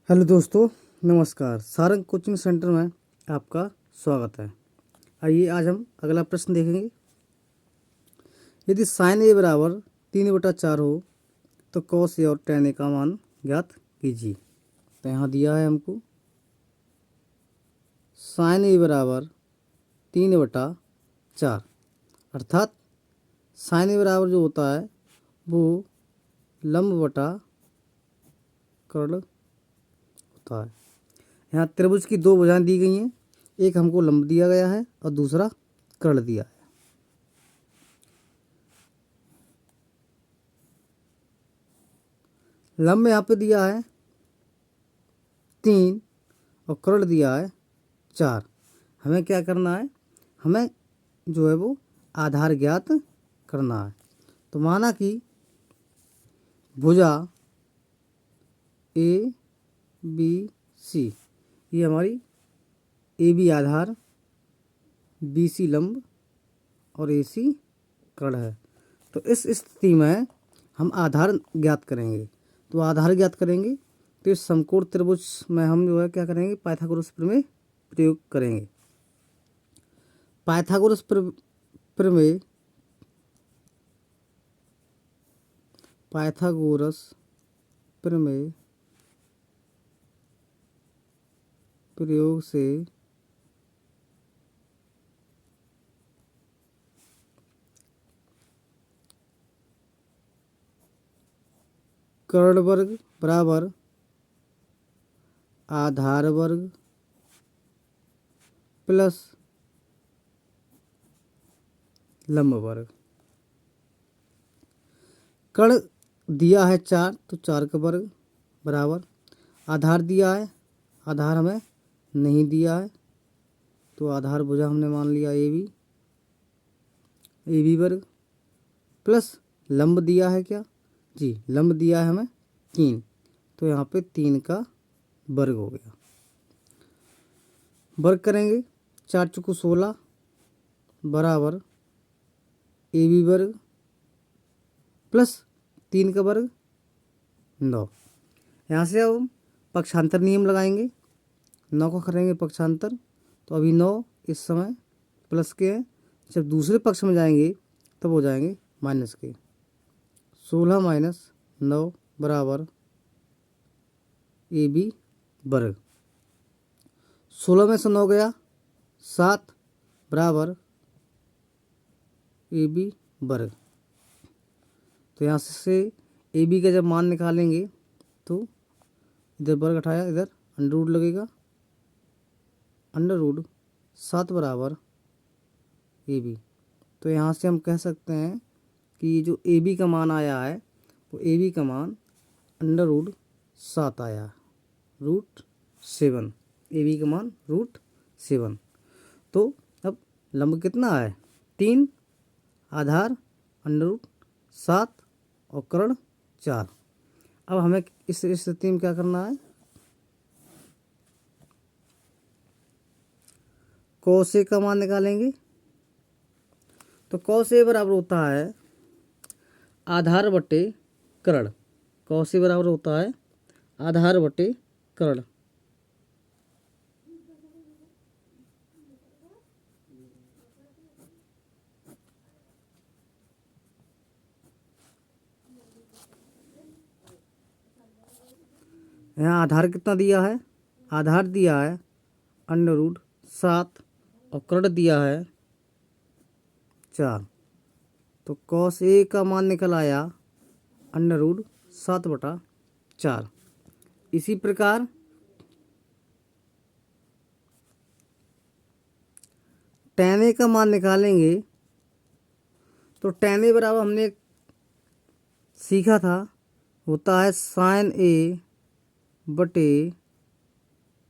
Hello दोस्तों, नमस्कार। Sarang coaching centre में आपका स्वागत है। आइए आज हम अगला प्रश्न देखेंगे। यदि साइन ए बराबर 3/4 हो तो कॉस ए और tan ए का मान ज्ञात कीजिए। तो यहाँ दिया है हमको साइन ए बराबर 3/4, अर्थात साइन ए बराबर जो होता है वो लंब बटा कर्ण होता है। यहाँ त्रिभुज की दो भुजाएं दी गई हैं, एक हमको लंब दिया गया है और दूसरा कर्ण दिया है। लंब यहाँ पे दिया है 3 और कर्ण दिया है 4। हमें क्या करना है, हमें जो है वो आधार ज्ञात करना है। तो माना कि भुजा ए बी सी, ये हमारी A B Aadhaar, B C लंब और ए सी कर्ण है। तो इस स्थिति में हम आधार ज्ञात करेंगे। तो आधार ज्ञात करेंगे तो इस समकोण त्रिभुज में हम जो है क्या करेंगे, पाइथागोरस प्रमेय प्रयोग करेंगे। पाइथागोरस प्रमेय प्रयोग से कर्ण वर्ग बराबर आधार वर्ग प्लस लंब वर्ग। कर्ण दिया है 4 तो 4 का वर्ग बराबर आधार दिया है, आधार हमें नहीं दिया है तो आधार भुजा हमने मान लिया ए बी वर्ग प्लस लंब दिया है क्या जी, लंब दिया है हमें 3, तो यहाँ पे 3 का वर्ग हो गया। वर्ग करेंगे 4 चौको 16 बराबर ए बी वर्ग प्लस 3 का वर्ग 9। यहाँ से अब पक्षांतर नियम लगाएंगे, 9 का करेंगे पक्षांतर, तो अभी 9 इस समय प्लस के हैं, जब दूसरे पक्ष में जाएंगे तब हो जाएंगे माइनस के। 16 माइनस 9 बराबर ए बी वर्ग। 16 में से 9 गया 7 बराबर ए बी वर्ग। तो यहाँ से ए बी का जब मान निकालेंगे तो इधर वर्ग हटाया, इधर अंडर रूट लगेगा, अंडर रूट 7 बराबर ए बी। तो यहाँ से हम कह सकते हैं कि जो ए बी का मान आया है वो ए बी का मान अंडर रूट 7 आया, √7। ए बी का मान √7। तो अब लंब कितना है 3, आधार अंडर रूट 7 और कर्ण 4। अब हमें इस स्थिति में क्या करना है, कॉस ए का मान निकालेंगे। तो कॉस ए बराबर होता है आधार बटे कर्ण। कॉस ए बराबर होता है आधार बटे कर्ण। यहाँ आधार कितना दिया है, आधार दिया है अंडर रूट 7 और कर्ण दिया है 4। तो कॉस ए का मान निकल आया अंडर रूट 7/4। इसी प्रकार tan ए का मान निकालेंगे। तो tan ए बराबर हमने सीखा था, होता है साइन ए बटे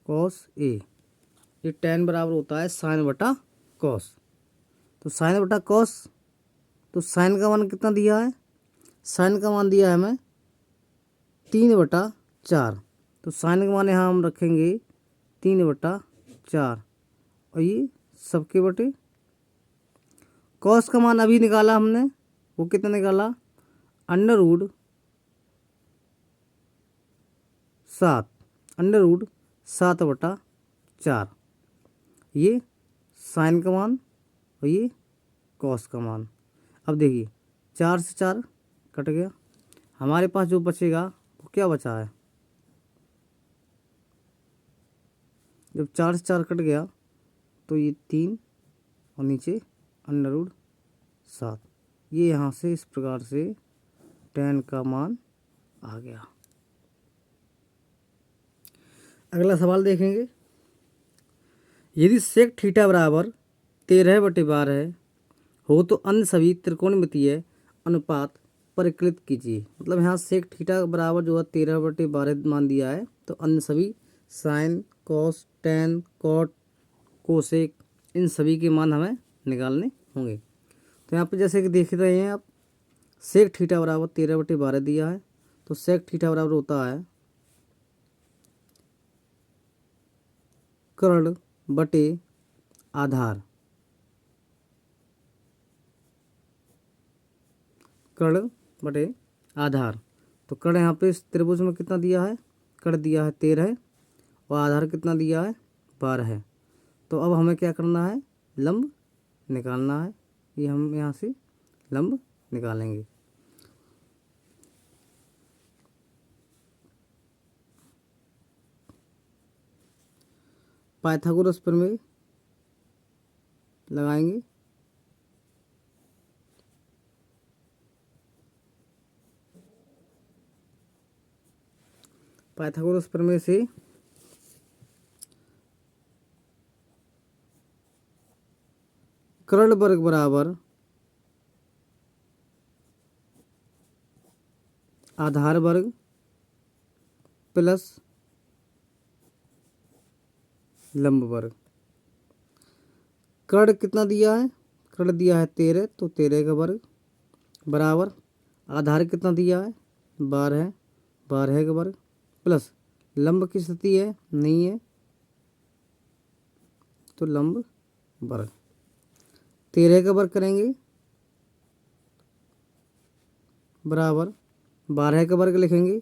कॉस ए। ये tan बराबर होता है साइन बटा कॉस। तो साइन बटा कॉस, तो साइन का मान कितना दिया है, साइन का मान दिया है हमें 3/4। तो साइन का मान यहाँ हम रखेंगे 3/4 और ये सबके बटे। कॉस का मान अभी निकाला हमने, वो कितना निकाला अंडर रूट 7 √7/4। ये साइन का मान और ये कॉस का मान। अब देखिए 4 से 4 कट गया, हमारे पास जो बचेगा वो क्या बचा है। जब 4 से 4 कट गया तो ये 3 और नीचे √7। ये यहाँ से इस प्रकार से tan का मान आ गया। अगला सवाल देखेंगे। यदि सेक थीटा बराबर 13/12 हो तो अन्य सभी त्रिकोणमितीय अनुपात परिकलित कीजिए। मतलब यहाँ सेक थीटा बराबर जो है 13/12 मान दिया है, तो अन्य सभी sine, cos, tan, cot, cosec, इन सभी के मान हमें निकालने होंगे। तो यहाँ पे जैसे कि देख रहे हैं आप, सेक थीटा बराबर 13/12 दिया है, तो सेक थीटा बराबर होता है कर्ण बटे आधार। कर्ण बटे आधार। तो कर्ण यहाँ पे इस त्रिभुज में कितना दिया है, कर्ण दिया है 13 और आधार कितना दिया है 12 है। तो अब हमें क्या करना है, लंब निकालना है। ये हम यहाँ से लंब निकालेंगे। पाइथागोरस प्रमेय लगाएंगे। पाइथागोरस प्रमेय से कर्ण वर्ग बराबर आधार वर्ग प्लस लंब वर्ग। कर्ण कितना दिया है, कर्ण दिया है 13, तो 13 का वर्ग बराबर आधार कितना दिया है 12, 12 का वर्ग प्लस लंब की स्थिति है नहीं है, तो लंब वर्ग 13 का वर्ग करेंगे बराबर 12 का वर्ग लिखेंगे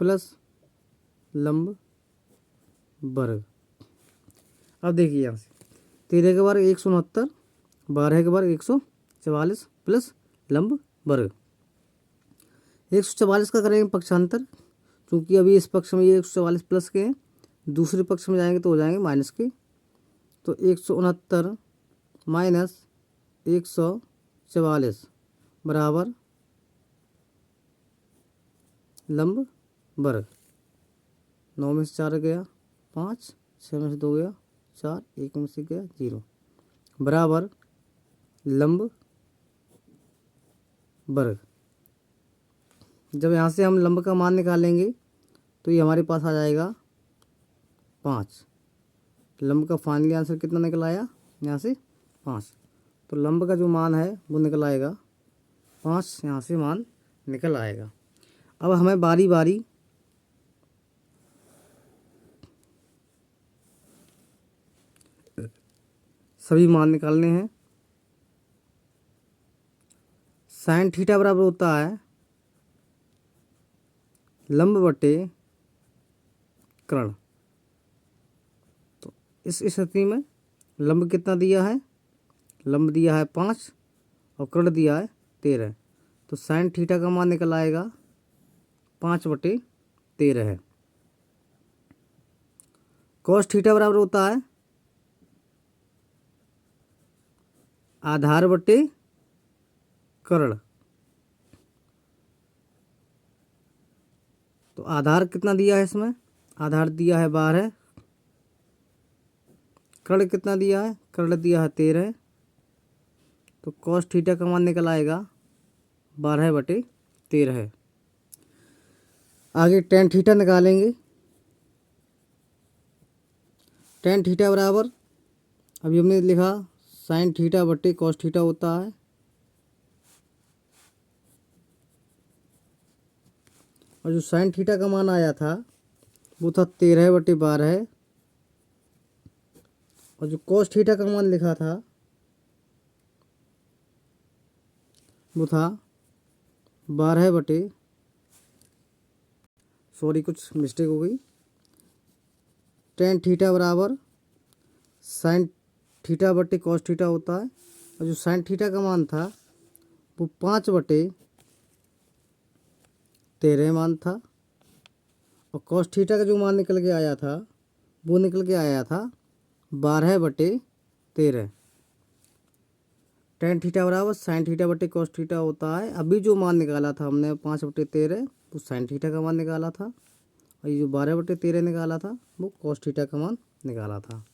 प्लस लंब वर्ग। अब देखिए यहाँ से 13 का वर्ग 169, 12 का वर्ग 144 प्लस लंब वर्ग। 144 का करेंगे पक्षांतर, क्योंकि अभी इस पक्ष में ये 144 प्लस के हैं, दूसरे पक्ष में जाएंगे तो हो जाएंगे माइनस के। तो 169 माइनस 144 बराबर लंब वर्ग। 9 में से 4 गया 5, 6 में से 2 गया 4, 1 में से गया 0 बराबर लंब वर्ग। जब यहाँ से हम लंब का मान निकालेंगे तो ये हमारे पास आ जाएगा 5। लंब का फाइनली आंसर कितना निकल आया यहाँ से 5। तो लंब का जो मान है वो निकल आएगा 5, यहाँ से मान निकल आएगा। अब हमें बारी बारी सभी मान निकालने हैं। साइन थीटा बराबर होता है लंब बटे कर्ण। तो इस स्थिति में लंब कितना दिया है, लंब दिया है 5 और कर्ण दिया है 13, तो साइन थीटा का मान निकल आएगा 5/13 है। कॉस थीटा बराबर होता है आधार बटे कर्ण। तो आधार कितना दिया है इसमें, आधार दिया है 12, कर्ण कितना दिया है, कर्ण दिया है 13, तो कॉस थीटा का मान निकल आएगा 12/13। आगे टेन थीटा निकालेंगे। टेन थीटा बराबर अभी हमने लिखा साइन थीटा बटे कॉस थीटा होता है, और जो साइन थीटा का मान आया था वो था 13/12, और जो कॉस थीटा का मान लिखा था वो था 12/13। सॉरी कुछ मिस्टेक हो गई। टेन थीटा बराबर साइन थीटा बटे कॉस थीटा होता है, और जो साइन थीटा का मान था वो 5/13 मान था, और कॉस थीटा का जो मान निकल के आया था वो निकल के आया था 12/13। टेन थीटा बराबर साइन थीटा बटे कॉस थीटा होता है। अभी जो मान निकाला था हमने 5/13 वो साइन थीटा का मान निकाला था, और ये जो 12/13 निकाला था वो कॉस थीटा का मान निकाला था।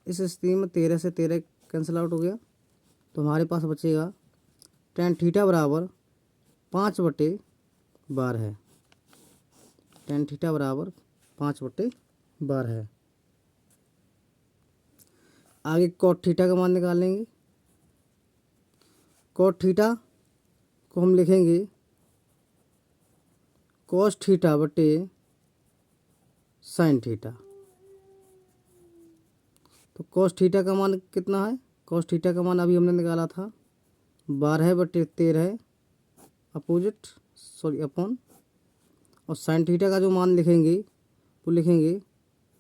इस स्थिति में 13 से 13 कैंसिल आउट हो गया, तो हमारे पास बचेगा टेन थीटा बराबर 5/12। टेन थीटा बराबर 5/12। आगे कॉट थीटा का मान निकालेंगे। कॉट थीटा को हम लिखेंगे कॉस थीटा बटे साइन थीटा। तो कॉस थीटा का मान कितना है? कॉस थीटा का मान अभी हमने निकाला था 12/13 अपोजिट सॉरी अपॉन, और साइन थीटा का जो मान लिखेंगे वो लिखेंगे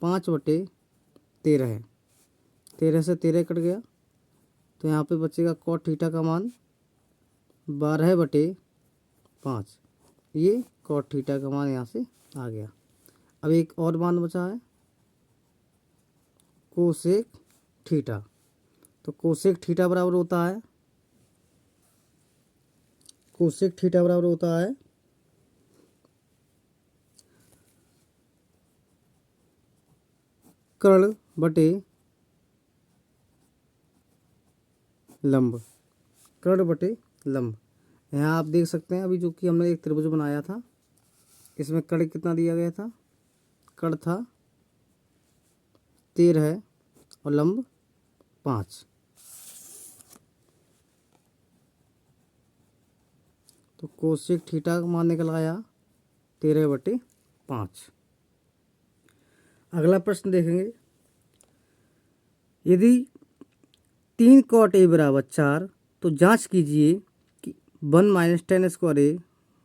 5/13। 13 से 13 कट गया, तो यहाँ पे बचेगा कॉट थीटा का मान 12/5। ये कॉट थीटा का मान यहाँ से आ गया। अब एक और मान बचा है कोसेक थीटा। तो कोसेक थीटा बराबर होता है कर्ण बटे लंब। कर्ण बटे लंब। यहाँ आप देख सकते हैं अभी जो कि हमने एक त्रिभुज बनाया था, इसमें कर्ण कितना दिया गया था? कर्ण था 13 और लंब 5। तो कोसेक थीटा का मान निकल आया 13/5। अगला प्रश्न देखेंगे। यदि 3 कॉट ए बराबर 4, तो जांच कीजिए कि 1 - tan स्क्वायर ए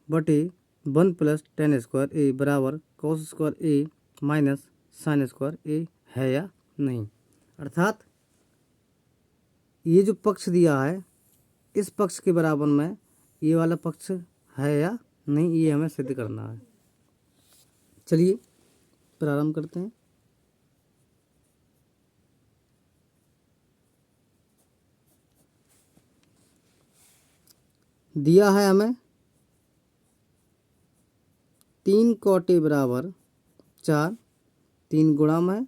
बटे 1 + tan स्क्वायर ए बराबर कॉस स्क्वायर ए माइनस साइन स्क्वायर ए है या नहीं। अर्थात ये जो पक्ष दिया है इस पक्ष के बराबर में ये वाला पक्ष है या नहीं, ये हमें सिद्ध करना है। चलिए प्रारंभ करते हैं। दिया है हमें 3 कॉट ए बराबर 4, 3 गुणा में,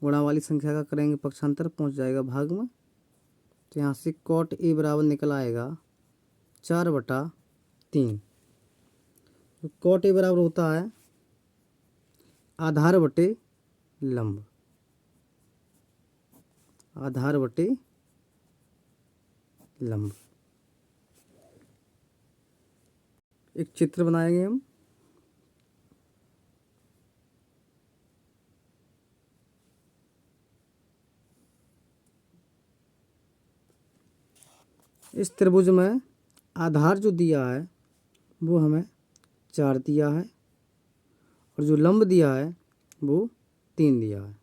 गुणा वाली संख्या का करेंगे पक्षांतर, पहुंच जाएगा भाग में। तो यहाँ से कॉट ए बराबर निकल आएगा 4/3। तो कॉट ए बराबर होता है आधार बटे लंब। आधार बटे लंब। एक चित्र बनाएंगे हम। इस त्रिभुज में आधार जो दिया है वो हमें 4 दिया है, और जो लंब दिया है वो 3 दिया है।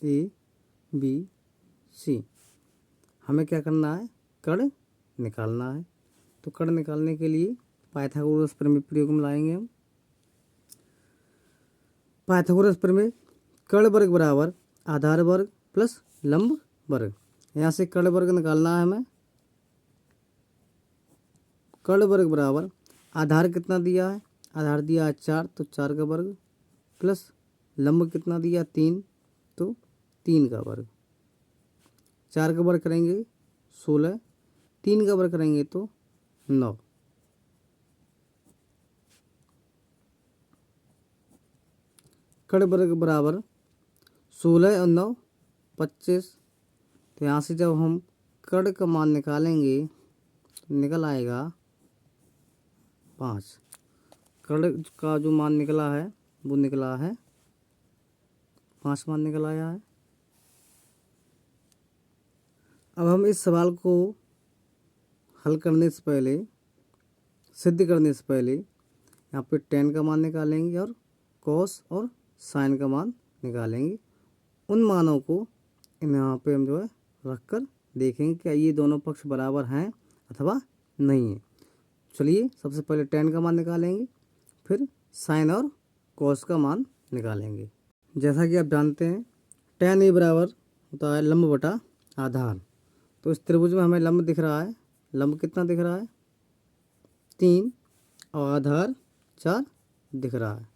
A B C. हमें क्या करना है? कर्ण निकालना है। तो कर्ण निकालने के लिए पाइथागोरस प्रमेय प्रयोग में लाएंगे हम। पाइथागोरस प्रमेय कर्ण वर्ग बराबर आधार वर्ग प्लस लंब वर्ग। यहाँ से कर्ण वर्ग निकालना है हमें। कर्ण वर्ग बराबर आधार कितना दिया है? आधार दिया है 4, तो 4 का वर्ग प्लस लंब कितना दिया 3, तो 3 का वर्ग। 4 का वर्ग करेंगे 16, 3 का वर्ग करेंगे तो 9। कर्ण वर्ग बराबर 16 और 9 25। तो यहाँ से जब हम कर्ण का मान निकालेंगे तो निकल आएगा 5। कर्ण का जो मान निकला है वो निकला है 5 मान निकल आया है। अब हम इस सवाल को हल करने से पहले, सिद्ध करने से पहले यहाँ पे टेन का मान निकालेंगे और कॉस और साइन का मान निकालेंगे। उन मानों को यहाँ पे हम जो है रख कर देखेंगे क्या ये दोनों पक्ष बराबर हैं अथवा नहीं है। चलिए सबसे पहले टेन का मान निकालेंगे, फिर साइन और कॉस का मान निकालेंगे। जैसा कि आप जानते हैं tan a बराबर होता है लंब बटा आधार। तो इस त्रिभुज में हमें लंब दिख रहा है, लंब कितना दिख रहा है 3 और आधार 4 दिख रहा है।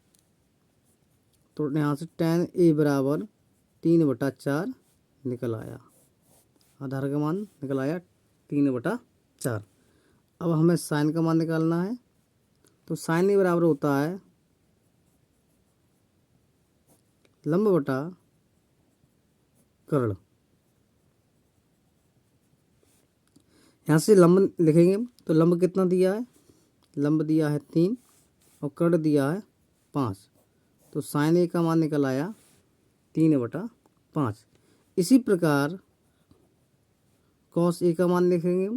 तो यहाँ से tan a बराबर 3/4 निकल आया, आधार का मान निकल आया 3/4। अब हमें साइन का मान निकालना है। तो साइन a बराबर होता है लंब बटा कर्ण। यहाँ से लंब लिखेंगे तो लंब कितना दिया है, लंब दिया है 3 और कर्ण दिया है 5। तो साइन ए का मान निकल आया 3/5। इसी प्रकार कॉस ए का मान लिखेंगे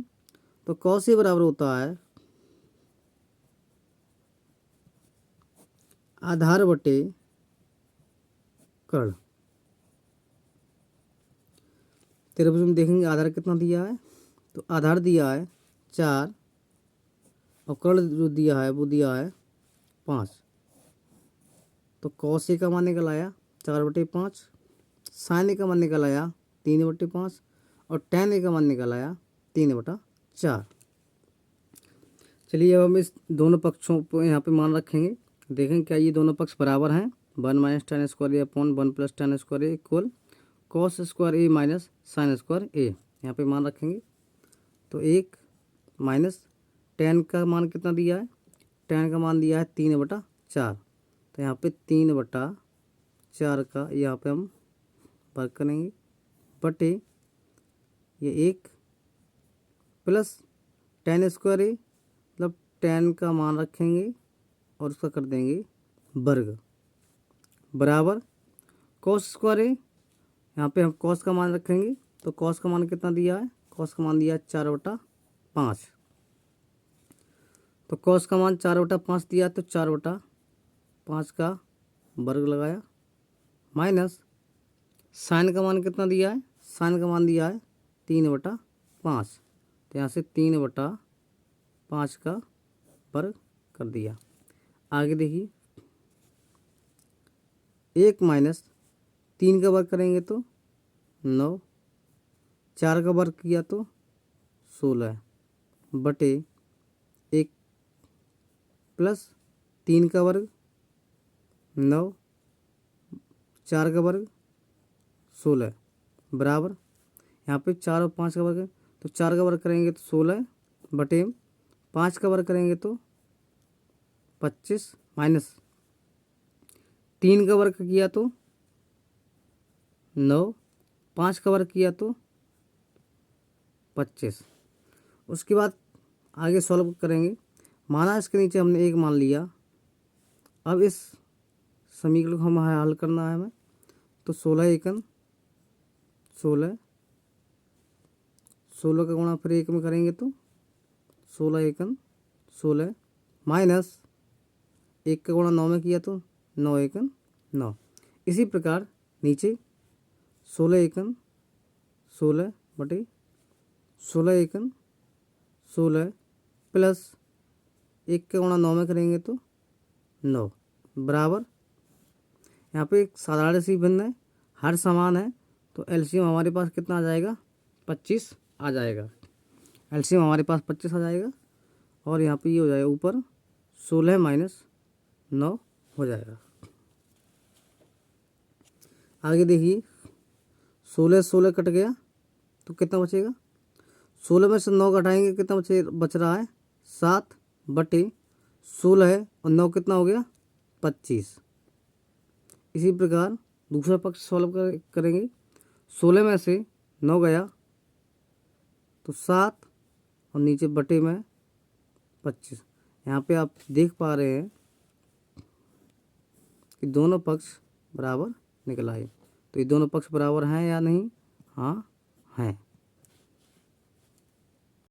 तो कॉस ए बराबर होता है आधार बटे कर्ण। त्रिभुज में देखेंगे आधार कितना दिया है, तो आधार दिया है 4 और कर्ण जो दिया है वो दिया है 5। तो कॉस ए का मान निकल आया 4/5, साइन ए का मान निकल आया 3/5 और tan ए का मान निकल आया 3/4। चलिए अब हम इस दोनों पक्षों को यहाँ पे मान रखेंगे, देखें क्या ये दोनों पक्ष बराबर हैं। 1 - tan स्क्वायर ए अपॉन 1 + tan स्क्वायर ए इक्वल कॉस स्क्वायर ए माइनस साइन स्क्वायर ए। यहाँ पे मान रखेंगे तो 1 माइनस tan का मान कितना दिया है, tan का मान दिया है 3/4। तो यहाँ पे 3/4 का यहाँ पे हम वर्ग करेंगे बटे ये 1 प्लस tan स्क्वायर ए, मतलब tan का मान रखेंगे और उसका कर देंगे वर्ग बराबर कॉस स्क्वायर ए। यहाँ पे हम कॉस का मान रखेंगे तो कॉस का मान कितना दिया है, कॉस का मान दिया है 4/5। तो कॉस का मान 4/5 दिया तो 4/5 का वर्ग लगाया माइनस साइन का मान कितना दिया है, साइन का मान दिया है 3/5। तो यहाँ से 3/5 का वर्ग कर दिया। आगे देखिए 1 माइनस 3 का वर्ग करेंगे तो 9, 4 का वर्ग किया तो 16 बटे 1 प्लस 3 का वर्ग 9, 4 का वर्ग 16 बराबर यहाँ पे 4 और 5 का वर्ग है तो 4 का वर्ग करेंगे तो 16 बटे 5 का वर्ग करेंगे तो 25 माइनस 3 का वर्ग किया तो 9, 5 का वर्ग किया तो 25। उसके बाद आगे सॉल्व करेंगे। माना इसके नीचे हमने 1 मान लिया, अब इस समीकरण को हमें हल करना है हमें। तो 16 एकन 16, 16 का गुणा फिर 1 में करेंगे तो 16 एकन 16 माइनस 1 का गुणा 9 में किया तो 9 एकन 9। इसी प्रकार नीचे 16 एकन 16 बटे 16 एकन 16 प्लस 1 का गुणा 9 में करेंगे तो 9 बराबर यहाँ पे एक साधारण सी भिन्न है, हर समान है तो एलसीएम हमारे पास कितना आ जाएगा 25 आ जाएगा। एलसीएम हमारे पास 25 आ जाएगा और यहाँ पे ये हो जाएगा ऊपर 16 माइनस 9 हो जाएगा। आगे देखिए 16 कट गया तो कितना बचेगा, 16 में से 9 घटाएंगे कितना बच रहा है 7 बटे 16 है और 9 कितना हो गया 25। इसी प्रकार दूसरा पक्ष सॉल्व करेंगे। 16 में से 9 गया तो 7 और नीचे बटे में 25। यहाँ पे आप देख पा रहे हैं कि दोनों पक्ष बराबर निकल आए। तो ये दोनों पक्ष बराबर हैं या नहीं, हाँ हैं।